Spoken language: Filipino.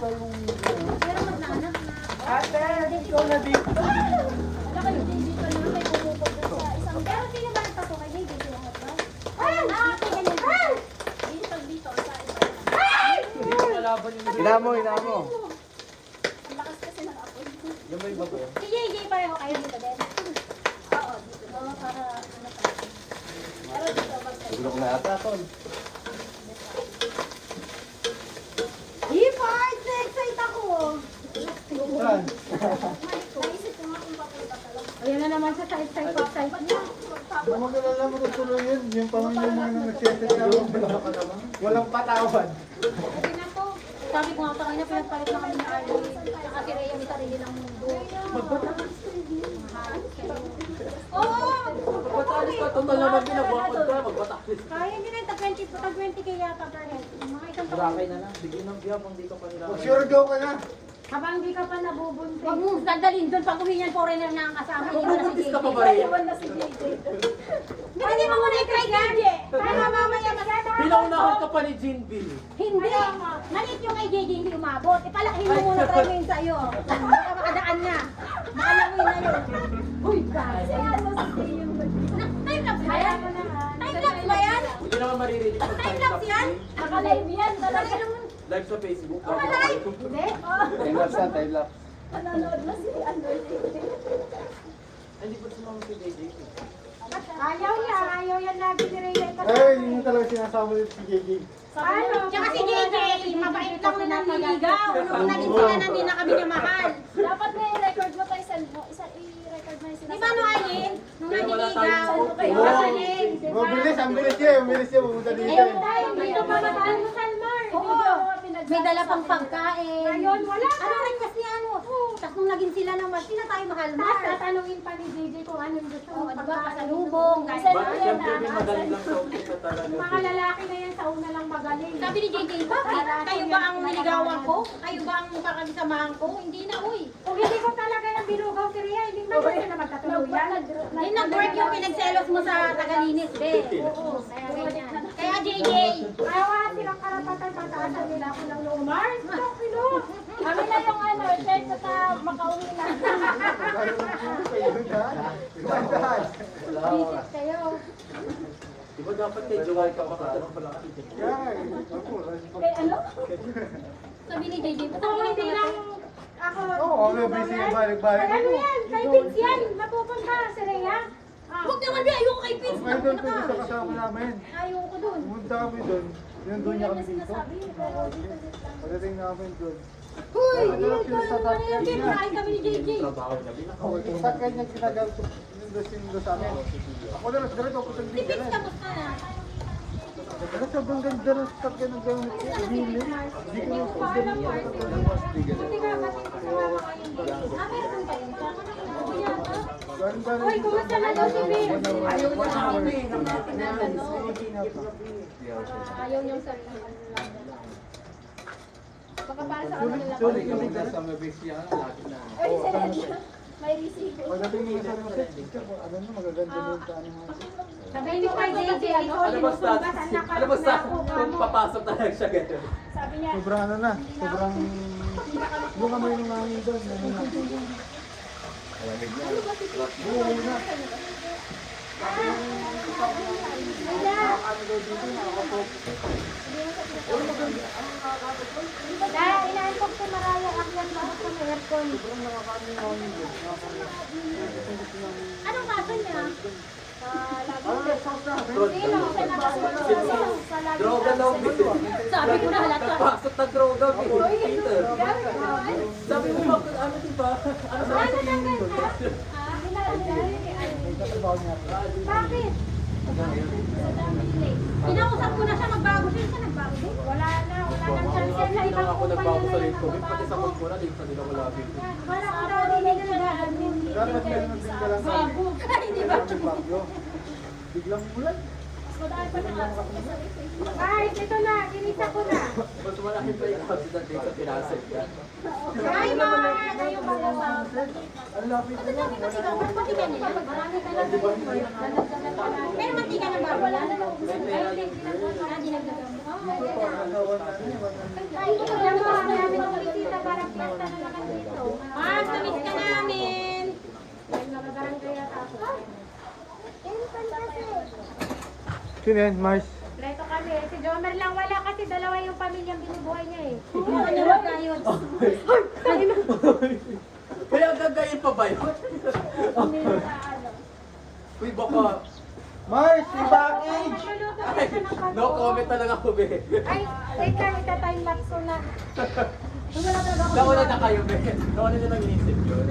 pa yung... Pero magnanak na. Ate, ikaw na dito. Wala kayo, JJ pa naman may pumupog sa isang... Pero hindi naman pa po kay JJ lahat ba? Okay, ganyan. Dito pag dito, sa isa. Hinamo, hinamo. Ang lakas kasi ng apoy. Yung may bago. Si JJ pareho kayo dito din? Oo, dito. Oo, para ano pa. Pero dito, magsayo. Bulok na ata, Tol. Hipart! Na-excite ako! Saan? Naisip ko nga kung papunta talaga. Ayan na naman sa side niya. Magalala mo na tuloy yun. Yung pamilya mo na nag-settle na walang patawad. Kasi na po, sabi ko nga pa kanina, pinagpalit na kami ni Arlie. Saka si Rhea may sarili ng mundo. Oo! Magpatalis ka, total naman ginabakod ka, magpatalis. Kaya nyo na, tag 20k yata per head. Mga isang Burakay na lang, bigyan ng biyab ang dito pa nila. Mag-sure go ka na. Habang di ka pa nabubuntis. Huwag mo dadalhin doon pag uwi niyan, foreigner na ang kasama. Bubuntis ka pa ba rin? Iwan na si JJ. Hindi mo muna i-try JJ. Para mamaya maganda. Pinaunahan ka pa ni Jinville. Hindi. Maliit yung kay JJ, hindi umabot. Ipalakin mo muna try mo yun sa'yo. Baka makadaan niya. Makalangoy na yun. Uy, guys. Time lapse ba yan? Time lapse ba yan? Hindi naman maririnig pag Time lapse yan? Naka-live yan. Talaga naman. Live sa Facebook. Naka-live? Hindi. Time lapse na, time lapse. Nanonood na si Hindi pa sumama si JJ. Ayaw yan lagi ni Rhea. Eh, yun yung talaga sinasama dito si JJ. Ano? Tsaka si JJ, mabait lang na nanliligaw. Nung naging sila na hindi na kami niya mahal. Dapat may record mo tayo send mo. I-record mo yung sinasabi. Di ba no, Aileen? Nung nanliligaw. Mabilis, ang bilis niya. Ang bilis niya, pumunta dito. Dito pa mataan mo, Salmar. Oo. May dala pang pagkain. Ngayon, wala pa. Ano request ni ano? Tapos nung naging sila naman, hindi na tayo mahal. Tapos tatanungin pa ni JJ kung anong gusto Oo, mo. di ba? Pasalubong. Ba't siyempre may magaling lang sa umpisa talaga. Mga lalaki na yan sa una lang magaling. Sabi ni JJ, bakit? Kayo ba ang niligawan ko? Kayo ba ang mukakagisamahan ko? Hindi na, uy. Kung hindi ko talaga yung binugaw si Rhea, hindi man kasi na magkatuluyan. Hindi nag-work yung pinagselos mo sa Tagalinis, be. Oo. Kaya ganyan. Kaya JJ. Kaya wala silang karapatan pataasan nila ako ng lumar. Kilo. Kami na yung ano, check sa makauwi na. Visit kayo. Di ba dapat kay Joel ka makatanong pala kasi Eh, ano? Sabi ni JJ, Kung hindi lang ako. Oo, may busy yung balik-balik. Ano yan? Kay Vince yan. Mapupunta si Rhea. huwag naman ba, ayoko kay Vince. May doon kung sa kasama namin. Ayoko dun. Pumunta kami doon. Yung doon niya kami dito. Pagdating namin doon. Huy, Ano lang sila sa tatay niya? kinain kami ni JJ. trabaho niya. Sa kanya ginagamit sinundo sa amin. Ako na lang, direct ako sa Si bigyan Vince, na. kamusta na? Pero sobrang ganda ng sakyan ng gamit ko. Hindi ko lang sa Paalam mo. Hindi nga kasi kasama kayo dito. Meron pa yun. Uy, kumusta na daw si Vince? Ayaw niyang sabihin. Baka para sa Sulit, kanila. sulit yung bigyan. Ay, seryoso. May resibo. Pagdating mo sa mga set, ano na, magaganda na yung tanong mo. Sabihin mo kay JJ, ano? Ano ba stats? Ano ba stats? Kung papasok talaga siya ganun. Sabi niya, Sobrang ano na, sobrang... Yung amoy ng hangin doon, ano na. Buhay na. Dahil inaantok si Maraya Akyan bakit sa may aircon. Sobrang nakakaano yung hangin doon. anong kaso niya? Ano na, sauce na. Sino? Sa lagi. Droga daw, Peter. Sabi ko na halata. Pasok na droga, Peter. Sabi mo ba, ano diba? Ano sa akin yung May katrabaho niya. Bakit? Kinausap ko na siya, magbago siya. Siya nagbago din. Wala nang chance Hindi na lang ibang ako kumpanya nagbago sa na late COVID, pati sa nagbabago. COVID ko na, din sa nila ko labi. Wala ko narinig na gagawin. Dapat meron din ka lang sa Hindi ba? bagyo. Biglang ulan. Guys, ito na. Ginisa ko na. Mas malaki pa yung accident din sa pinasag yan. Ay, mga yung mga Ang lapit Ano sabi mantika? Mantika nila. Marami ka lang. Pero mantika na ba? Wala na lang. Ay, hindi. Dinagdagan mo. Pagkakawan na ano, Ay, ito lang. Marami namin ng kasi. Sino yan, Mars? Kompleto kami. Si Jomer lang wala kasi dalawa yung pamilyang binubuhay niya eh. Ano ba tayo? Kaya gagayin pa ba yun? Uy, baka... Mars, yung package! Nagluluto Ay, siya ng bato. no comment na lang ako, be. Ay, wait lang, ita-time lapse ko na. Wala talaga ako. Nauna na kayo, be. Nauna na lang inisip yun.